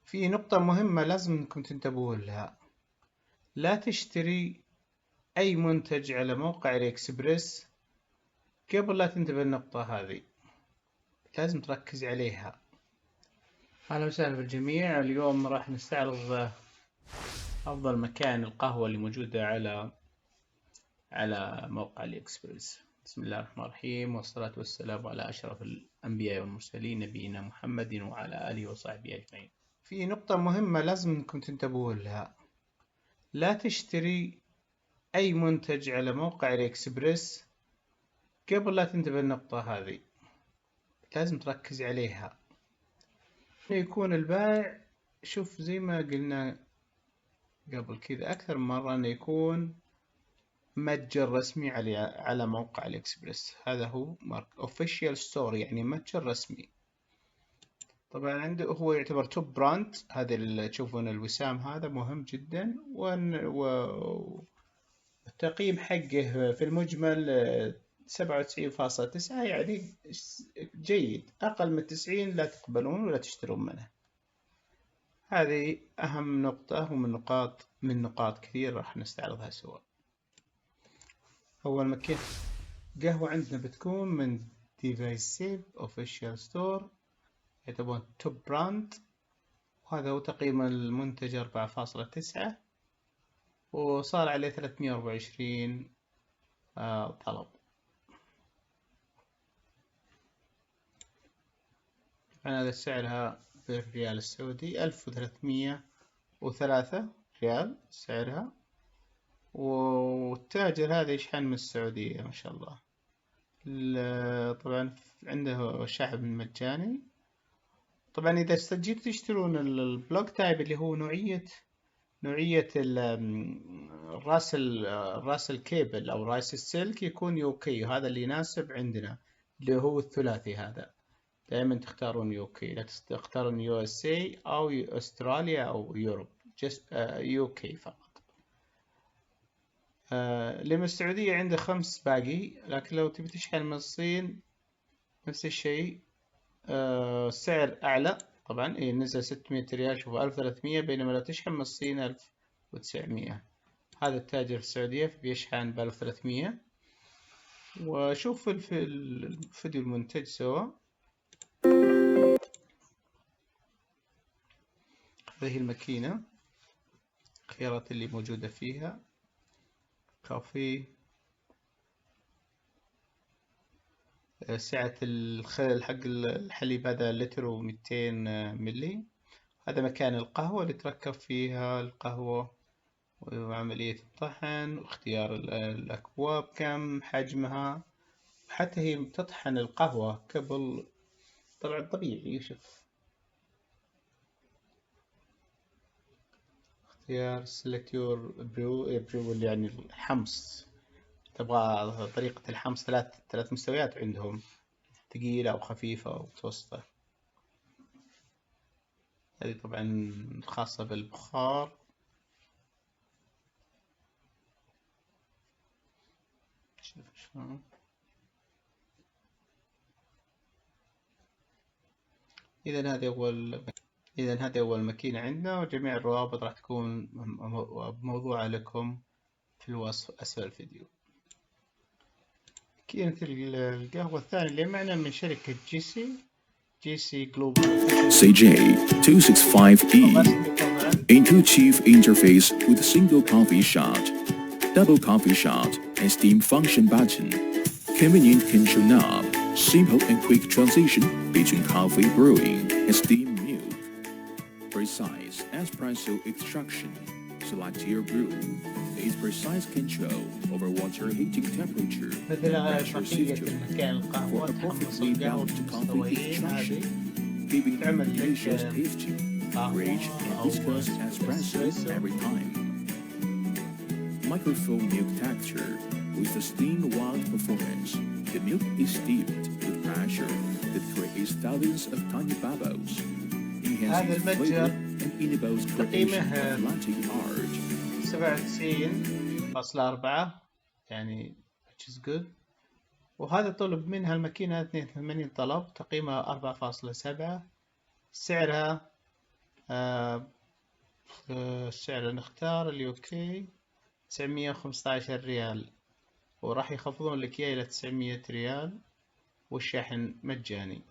في نقطة مهمة لازم انكم تنتبهوا لها. لا تشتري اي منتج على موقع الإكسبرس قبل لا تنتبه للنقطة هذه، لازم تركز عليها. اهلا وسهلا بالجميع. اليوم راح نستعرض افضل مكان القهوة اللي موجودة على موقع الإكسبرس. بسم الله الرحمن الرحيم، والصلاة والسلام على أشرف الأنبياء والمرسلين نبينا محمد وعلى آله وصحبه أجمعين. في نقطة مهمة لازم انكم تنتبهوا لها. لا تشتري أي منتج على موقع الإكسبرس قبل لا تنتبه للنقطة هذه، لازم تركز عليها. يكون البائع، شوف زي ما قلنا قبل كذا أكثر من مرة، أنه يكون متجر رسمي على موقع الإكسبرس. هذا هو official store، يعني متجر رسمي. طبعا عنده هو يعتبر توب براند. هذا اللي تشوفون الوسام هذا مهم جدا، والتقييم حقه في المجمل 97.9، يعني جيد. أقل من 90 لا تقبلون ولا تشترون منه. هذه أهم نقطة، ومن نقاط كثير راح نستعرضها سوا. أول مكان قهوة عندنا بتكون من ديفايسيف اوفيشال ستور، يعتبرون توب براند. وهذا هو تقييم المنتج 4.9، وصار عليه 324 طلب. هذا سعرها بالريال السعودي 1303 ريال سعرها. والتاجر هذا يشحن من السعودية ما شاء الله. طبعا عنده شحن مجاني. طبعا إذا جيتوا تشترون البلوك تايب اللي هو نوعية الراس الكيبل أو راس السلك، يكون يوكي. هذا اللي يناسب عندنا، اللي هو الثلاثي هذا. دائما تختارون يوكي، لا تختارون يو اس اي أو أستراليا أو يوروب، يوكي فقط. اللي من السعودية عنده 5 باقي، لكن لو تبي تشحن من الصين نفس الشيء. سعر أعلى طبعا، نزل 600 ريال، شوفوا 1300، بينما لو تشحن من الصين 1900. هذا التاجر في السعودية بيشحن ب 1300. وشوف الفيديو المنتج سوا. هذه الماكينة، الخيارات اللي موجودة فيها: كافي، سعة الخل حق الحليب هذا لتر و200 ملي. هذا مكان القهوة اللي تركب فيها القهوة، وعملية الطحن، واختيار الأكواب كم حجمها. حتى هي تطحن القهوة قبل، طبعا طبيعي. شوف اختيار select your brew يعني الحمص. تبغى طريقة الحمص ثلاث مستويات عندهم: ثقيلة أو خفيفة أو متوسطة. هذه طبعا خاصة بالبخار. شوف شلون. إذا هذه أول ماكينة عندنا، وجميع الروابط راح تكون موضوعة لكم في الوصف أسفل الفيديو. ماكينة القهوة الثانية اللي معنا من شركة جيسي جلوبال CJ265E. Intuitive interface with a single coffee shot, double coffee shot, and steam function button. Convenient control knob. Simple and quick transition between coffee brewing and steam milk. Precise espresso extraction. Select your brew. Its precise control over water heating temperature and pressure system for a perfectly balanced coffee extraction, giving delicious tasty, rich and viscous espresso every time. Microfoam milk texture with the steam wild performance. The milk is steeped with pressure that creates thousands of tiny bubbles, enhancing flavor and enables creation of latte art. 97.4 يعني which is good. وهذا طلب منها الماكينة 82 طلب، تقييمها 4.7. سعرها السعر نختار اليوكي 915 ريال، وراح يخفضون لك إياه إلى 900 ريال، والشحن مجاني.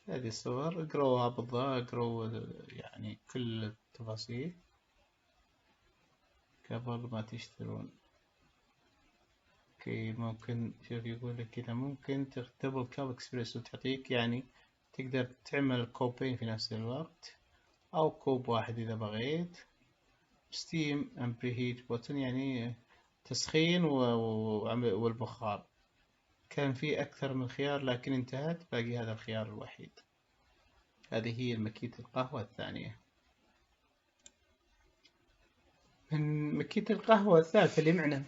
هذه الصور اقروها بالضبط، اقروا يعني كل التفاصيل قبل ما تشترون. اوكي، ممكن شوف يقول لك كذا ممكن دبل كاب اكسبريس وتعطيك، يعني تقدر تعمل كوبين في نفس الوقت او كوب واحد اذا بغيت. ستيم اند بريهيت بوتن يعني تسخين والبخار. كان في اكثر من خيار لكن انتهت، باقي هذا الخيار الوحيد. هذه هي مكية القهوة الثانية. من مكية القهوة الثالثة اللي معنا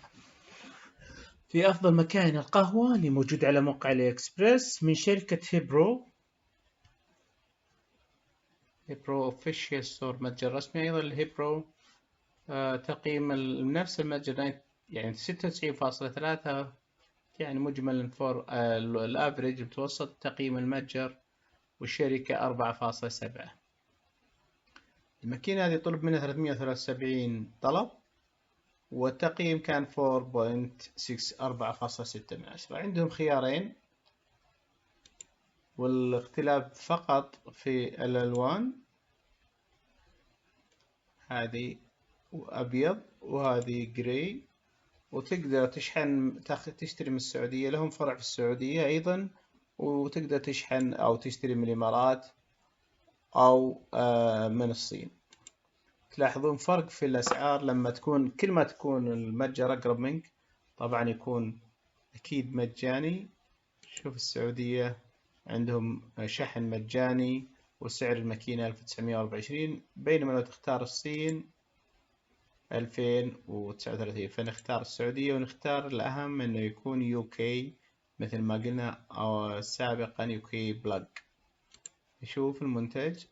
في أفضل مكاين القهوة اللي موجود على موقع الإكسبريس إكسبرس من شركة هيبرو اوفيشال ستور، متجر رسمي أيضا لهيبرو. تقييم نفس المتجر يعني 96.3، يعني مجمل فور الافريج المتوسط تقييم المتجر، والشركة 4.7. الماكينة هذه طلب منها 373 طلب، والتقييم كان 4.6 4.6. عندهم خيارين، والاختلاف فقط في الألوان، هذه أبيض وهذه جراي. وتقدر تشحن تشتري من السعودية، لهم فرع في السعودية أيضا، وتقدر تشحن أو تشتري من الإمارات أو من الصين. تلاحظون فرق في الأسعار لما تكون كل ما تكون المتجر أقرب منك طبعا يكون أكيد مجاني. شوف السعودية عندهم شحن مجاني وسعر الماكينة 1924، بينما لو تختار الصين 2039. فنختار السعودية، ونختار الأهم أنه يكون يوكي مثل ما قلنا أو سابقا يوكي بلاج. نشوف المنتج.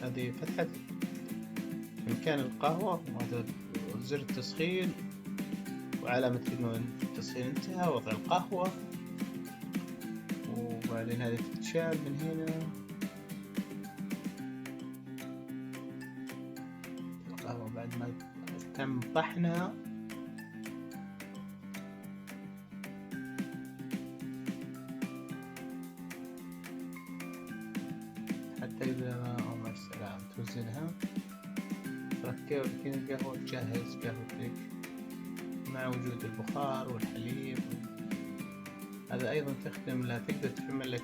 هذه فتحة مكان القهوة، وهذا زر التسخين وعلامة إنه التسخين انتهى، وضع القهوة، وبعدين هذه تتشال من هنا. القهوة بعد ما تم طحنها حتى إذا مع السلام توزنها، تركب كذا القهوة، تجهز قهوتك مع وجود البخار والحليب. هذا أيضا تخدم لا تقدر تعمل لك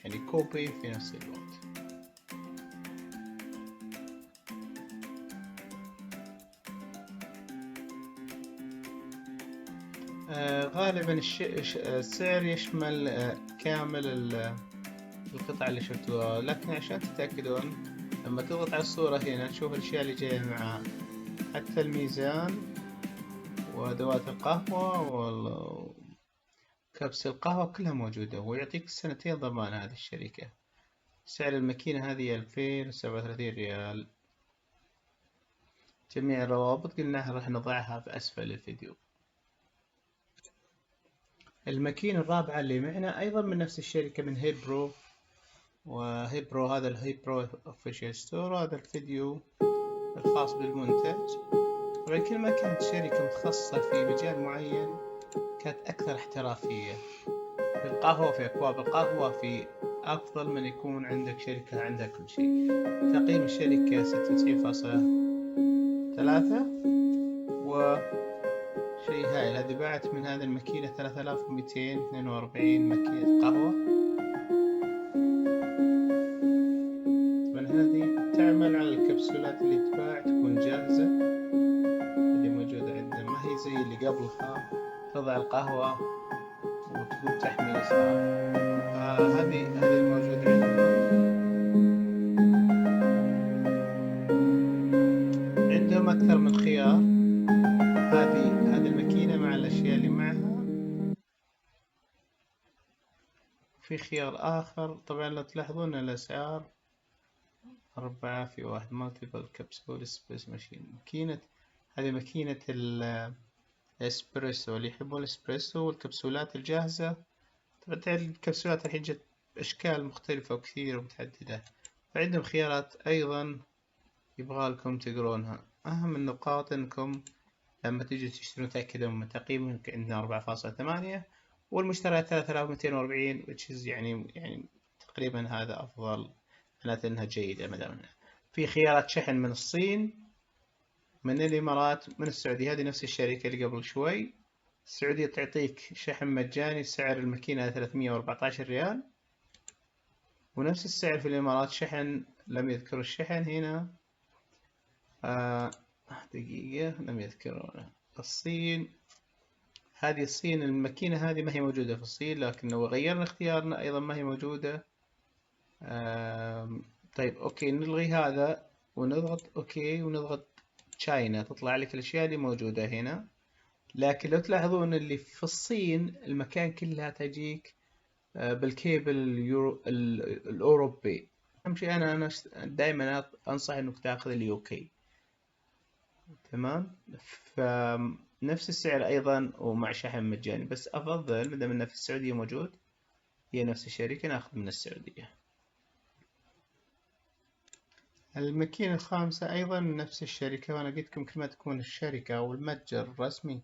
يعني كوبي في نفس الوقت. غالبا السعر يشمل كامل القطع اللي شفتوها، لكن عشان تتأكدون لما تضغط على الصورة هنا تشوف الأشياء اللي جاية معها، حتى الميزان وأدوات القهوة وكبس القهوة كلها موجودة، ويعطيك 2 ضمان هذه الشركة. سعر الماكينة هذه 2037 ريال. جميع الروابط قلناها راح نضعها في أسفل الفيديو. الماكينة الرابعة اللي معنا أيضا من نفس الشركة من هيبرو، وهيبرو هذا الهيبرو اوفيشال ستور، هذا الفيديو الخاص بالمنتج. طبعا كل ما كانت شركة متخصصة في مجال معين كانت أكثر احترافية. في القهوة، في أكواب القهوة، في أفضل من يكون عندك شركة عندها كل شيء. تقييم الشركة 96.3، وشيء هايل. هذه باعت من هذه الماكينة 3242 ماكينة قهوة. طبعا هذه تعمل على الكبسولات اللي تباع، تكون جاهزة اللي موجودة عندنا، ما هي زي اللي قبلها تضع القهوة وتقول تحميصها. هذه الموجودة عندهم أكثر من خيار. هذه الماكينة مع الأشياء اللي معها. في خيار آخر، طبعا لو تلاحظون الأسعار 4 في 1 multiple capsule espresso machine. هذه ماكينة الاسبريسو اللي يحبون الاسبريسو والكبسولات الجاهزة. طبعا الكبسولات الحين جت بأشكال مختلفة وكثيرة ومتعددة، فعندهم خيارات أيضا يبغالكم تقرونها. أهم النقاط إنكم لما تيجوا تشترون تأكدوا من تقييمهم عندنا 4.8 والمشتريات 3240 which is يعني تقريبا هذا أفضل، معناته إنها جيدة. مدام في خيارات شحن من الصين، من الإمارات، من السعودية، هذه نفس الشركة اللي قبل شوي. السعودية تعطيك شحن مجاني، سعر الماكينة 314 ريال، ونفس السعر في الإمارات شحن. لم يذكر الشحن هنا، دقيقة لم يذكرونه. الصين، هذه الصين الماكينة هذه ما هي موجودة في الصين، لكن لو غيرنا اختيارنا أيضا ما هي موجودة. طيب أوكي، نلغي هذا ونضغط أوكي ونضغط تشاينا، تطلع لك الأشياء اللي موجودة هنا. لكن لو تلاحظون اللي في الصين المكان كلها تجيك بالكيبل الأوروبي. أهم شيء أنا دائما أنصح إنك تأخذ اليوكي. تمام، فنفس السعر أيضا ومع شحن مجاني، بس أفضل مدام إنه في السعودية موجود، هي نفس الشركة، ناخذ من السعودية. الماكينة الخامسة أيضا نفس الشركة، وأنا قلت لكم كل ما تكون الشركة أو المتجر الرسمي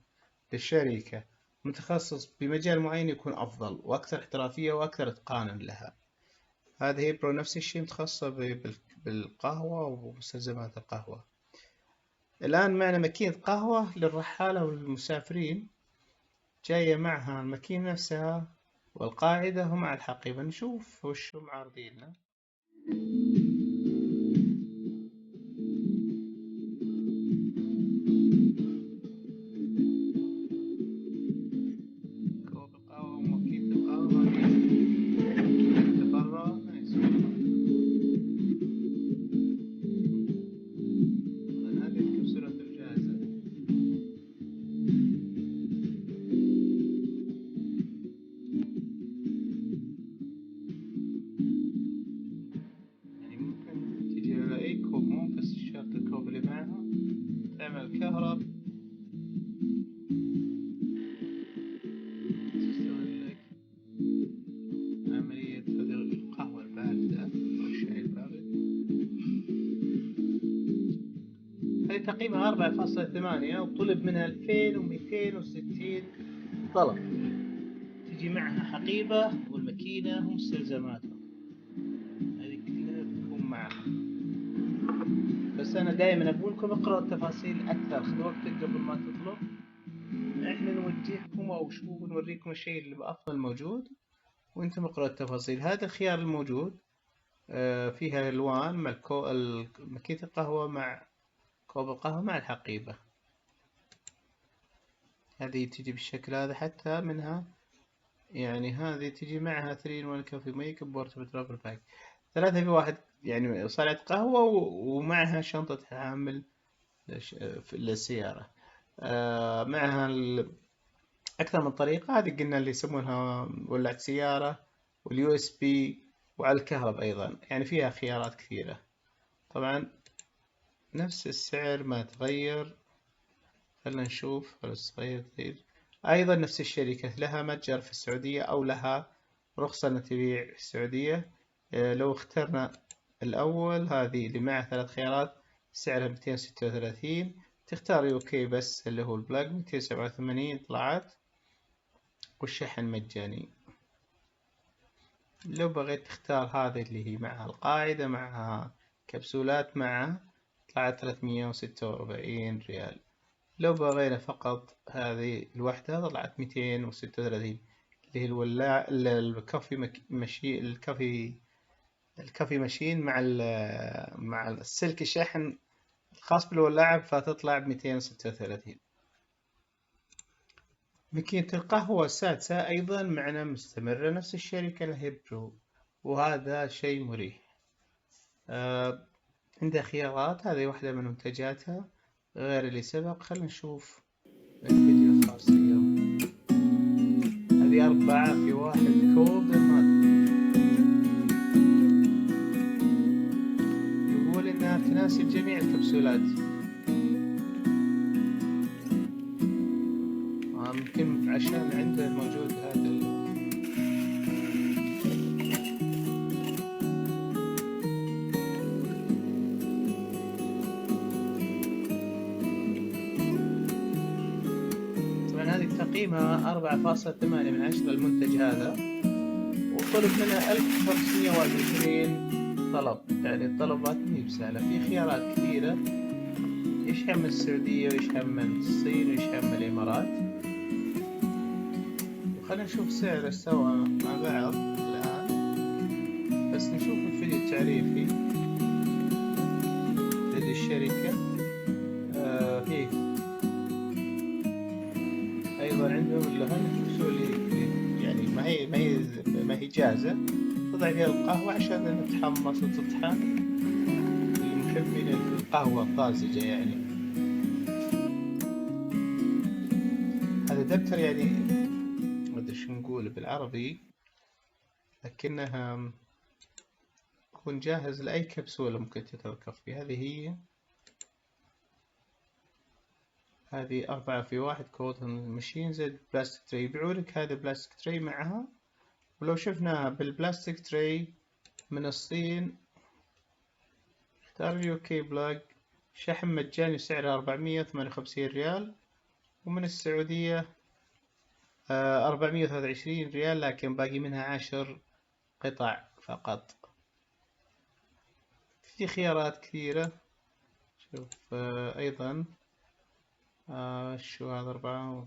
للشركة متخصص بمجال معين يكون أفضل وأكثر احترافية وأكثر إتقانا لها. هذه هي برو نفس الشيء، متخصصة بالقهوة ومستلزمات القهوة. الآن معنا ماكينة قهوة للرحالة والمسافرين، جاية معها الماكينة نفسها والقاعدة ومع الحقيبة. نشوف وش هم عارضين لنا. كوب القهوة وماكينة القهوة برا. هذه الكبسولات الجاهزة. يعني ممكن تجي على أي كوب، مو بس شرط الكوب اللي معها، تعمل كهرب، تسوي لك عملية القهوة الباردة أو الشاي البارد. هذه تقييمها 4.8 وطلب منها 2260 طلب. تجي معها حقيبة والماكينة ومستلزماتها، هذه كلها تكون معها. بس أنا دائما أقول لكم اقرأوا التفاصيل أكثر، خذوا وقتك قبل ما تطلب. إحنا نوجهكم أو نوريكم الشيء اللي بأفضل موجود، وأنتم اقرأوا التفاصيل. هذا الخيار الموجود فيها ألوان مع ماكينة القهوة مع كوب القهوة مع الحقيبة. هذه تجي بالشكل هذا، حتى منها يعني هذه تجي معها 3-in-1 كوفي ميك بورتبل ترافل باك، 3 في 1، يعني صنعة قهوة ومعها شنطة حامل في السيارة. معها أكثر من طريقة. هذه قلنا اللي يسمونها ولعة سيارة واليو اس بي وعلى الكهرب أيضا، يعني فيها خيارات كثيرة. طبعا نفس السعر ما تغير. خلنا نشوف الصغير أيضا نفس الشركة، لها متجر في السعودية أو لها رخصة أن تبيع في السعودية. لو اخترنا الأول، هذه اللي معها 3 خيارات، سعرها 236. تختار يوكي بس اللي هو البلاك 287 طلعت، والشحن مجاني. لو بغيت تختار هذه اللي هي معها القاعدة معها كبسولات معها، طلعت 346 ريال. لو بغينا فقط هذه الوحدة طلعت 236، اللي هي الولاع الكافي الكافي ماشين مع السلك الشحن الخاص بالولاعة، فتطلع ب236. ماكينة القهوة السادسة أيضا معنا مستمرة، نفس الشركة الهيبرو، وهذا شيء مريح. عندها خيارات، هذه واحدة من منتجاتها غير اللي سبق. خلنا نشوف الفيديو الخاص اليوم. هذه 4 في 1 كولد مات. تناسب جميع الكبسولات. ممكن عشان عنده موجود هذا طبعا هذه تقييمها 4.8 من 10 المنتج هذا، وطلب منها 1521 طلب. يعني الطلبات مي بسهلة، في خيارات كثيرة، يشحن من السعودية ويشحن من الصين ويشحن من الإمارات. وخلينا نشوف سعره سوا مع بعض الآن، بس نشوف الفيديو التعريفي لدى الشركة. فيه أيضا عندهم اللي كبسولة، يعني ما هي جاهزة، تضع فيها القهوة عشان تتحمص وتطحن للمحبين القهوة الطازجة. يعني هذا دفتر، يعني ما أدري شو نقول بالعربي، لكنها يكون جاهز لأي كبسولة ممكن تتركب فيه. هذه 4 في 1 كوتن ماشين زائد بلاستيك تري. يبيعولك هذا بلاستيك تري معها، ولو شفناها بالبلاستيك تري من الصين اختار اليوكي بلاج، شحن مجاني سعره 458 ريال، ومن السعودية 423 ريال، لكن باقي منها 10 قطع فقط. في خيارات كثيرة. شوف أيضا شو هذا 4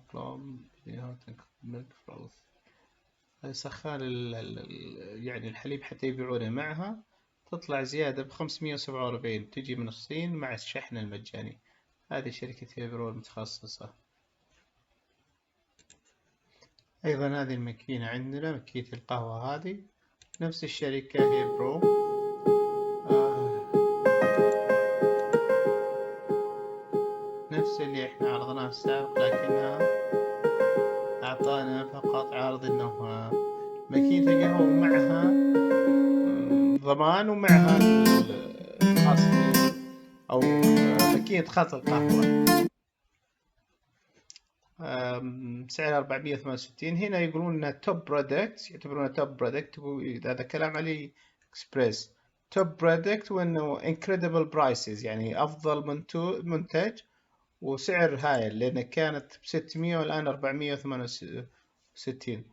ميلك فروث، هذا سخان يعني الحليب حتى يبيعونه معها. تطلع زيادة ب547، تجي من الصين مع الشحن المجاني. هذه شركة هيبرو المتخصصة. أيضا هذه الماكينة عندنا، ماكينة القهوة هذه نفس الشركة هيبرو. نفس اللي احنا عرضناه السابق، لكنها أعطانا فقط عرض إنه ماكينة القهوة ومعها ضمان، ومعها الخاص أو ماكينة خلط القهوة. سعرها 468. هنا يقولون انها توب برودكت، يعتبرونها توب برودكت، هذا كلام علي اكسبريس. توب برودكت وانه انكريدبل برايسز، يعني افضل منتج وسعر هايل، لان كانت ب600 والان 468.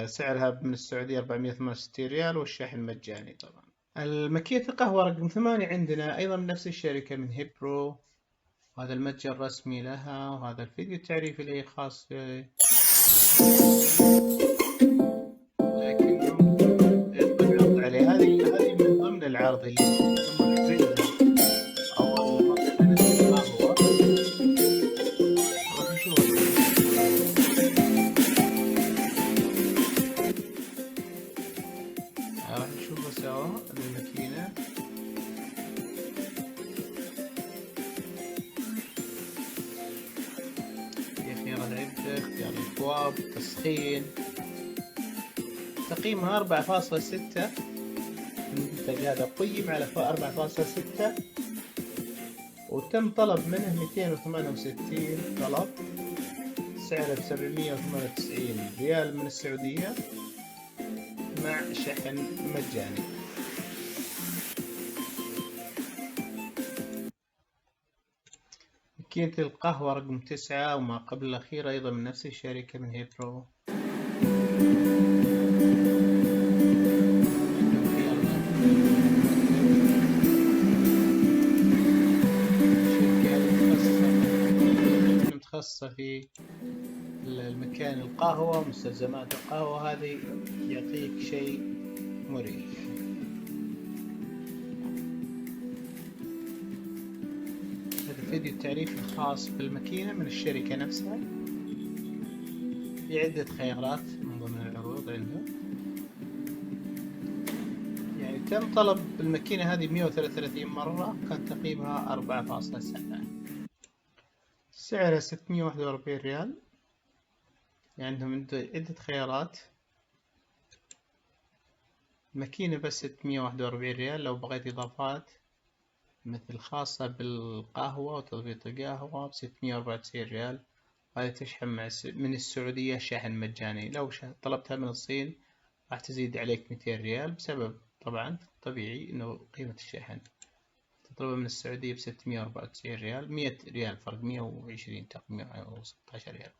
سعرها من السعودية 468 ريال، والشحن مجاني طبعا. الماكينة القهوة رقم 8 عندنا أيضا من نفس الشركة من هيبرو، وهذا المتجر الرسمي لها، وهذا الفيديو التعريفي اللي خاص لكن يطلق عليه. هذه من ضمن العرض اللي يسمونه أو مطحنة القهوة. راح نشوفه سوا الماكينة. اختيار الأكواب، تسخين. تقييمها 4.6. المنتج هذا قيم على 4.6، وتم طلب منه 268 طلب، سعره ب798 ريال من السعودية مع شحن مجاني. ماكينة القهوة رقم 9 وما قبل الأخير أيضا من نفس الشركة من هيبرو. شركة متخصصة في المكان القهوة ومستلزمات القهوة، هذه يعطيك شيء مريح. الفيديو التعريفي الخاص بالماكينة من الشركة نفسها، في عدة خيارات من ضمن العروض عندهم. يعني تم طلب الماكينة هذه 133 مرة، كان تقييمها 4.7، سعرها 641 ريال. يعني عندهم عدة خيارات. الماكينة بس 641 ريال، لو بغيت إضافات مثل خاصة بالقهوة وتضبيط القهوة ب694 ريال. هذه تشحن من السعودية شحن مجاني. لو طلبتها من الصين راح تزيد عليك 200 ريال بسبب طبعا طبيعي انه قيمة الشحن. تطلبها من السعودية ب694 ريال، 100 ريال فرق، 120 تقريبا أو 16 ريال.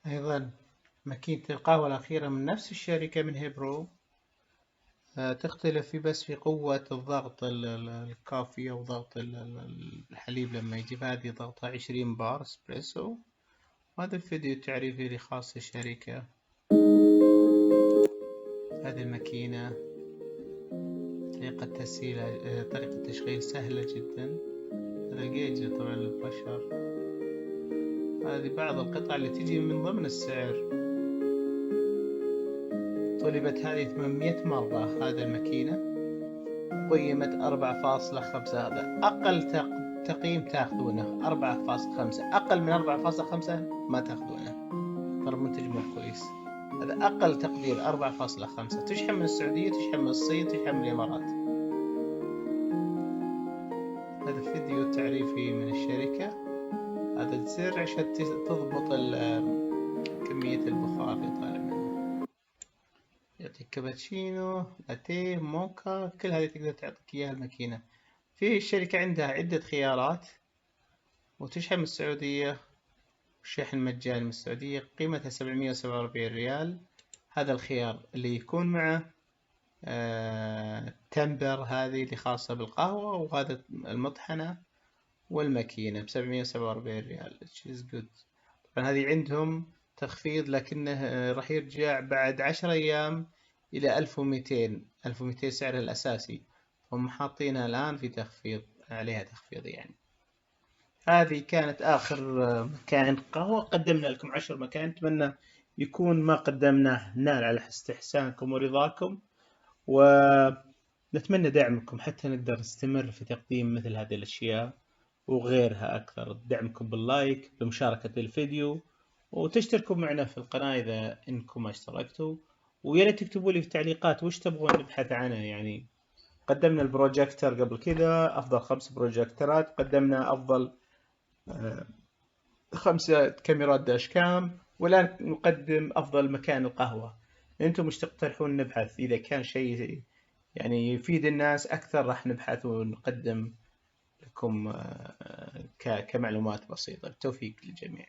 أيضا ماكينة القهوة الأخيرة من نفس الشركة من هيبرو، تختلف بس في قوة الضغط الكافي أو ضغط الحليب لما يجيب. هذه ضغطها 20 بار اسبريسو. هذا الفيديو تعريفي لخاص الشركة. هذه الماكينة طريقة تشغيل سهلة جدا. هذا الجيج طبعا للبشر. هذه بعض القطع اللي تجي من ضمن السعر. طلبت هذه 800 مرة هذا الماكينة، قيمت 4.5. هذا أقل تقييم تاخذونه 4.5. أقل من 4.5 ما تاخذونه، ترى منتج مو كويس. هذا أقل تقدير 4.5. تشحن من السعودية، تشحن من الصين، تشحن من الإمارات. هذا فيديو تعريفي من الشركة. هذا الزر عشان تضبط كمية البخار اللي طالع منه. يعطيك كابتشينو، لاتيه، موكا، كل هذه تقدر تعطيك إياها الماكينة. في الشركة عندها عدة خيارات، وتشحن من السعودية، شحن مجاني من السعودية، قيمتها 747 ريال. هذا الخيار اللي يكون معه تمبر، هذه اللي خاصة بالقهوة، وهذا المطحنة والماكينة ب747 ريال. طبعا هذه عندهم تخفيض، لكنه راح يرجع بعد 10 أيام إلى 1200 سعرها الأساسي. هم حاطينها الآن في تخفيض، عليها تخفيض يعني. هذه كانت آخر مكان قهوة قدمنا لكم 10 مكان. أتمنى يكون ما قدمناه نال على استحسانكم ورضاكم، ونتمنى دعمكم حتى نقدر نستمر في تقديم مثل هذه الأشياء وغيرها أكثر. دعمكم باللايك، بمشاركة الفيديو، وتشتركوا معنا في القناة إذا إنكم ما اشتركتوا. ويا ريت تكتبوا لي في التعليقات وش تبغون نبحث عنه. يعني قدمنا البروجيكتر قبل كذا، أفضل 5 بروجيكترات. قدمنا أفضل 5 كاميرات داش كام، والآن نقدم أفضل مكان القهوة. أنتم مش تقترحون نبحث؟ إذا كان شيء يعني يفيد الناس أكثر راح نبحث ونقدم لكم كمعلومات بسيطة. بالتوفيق للجميع.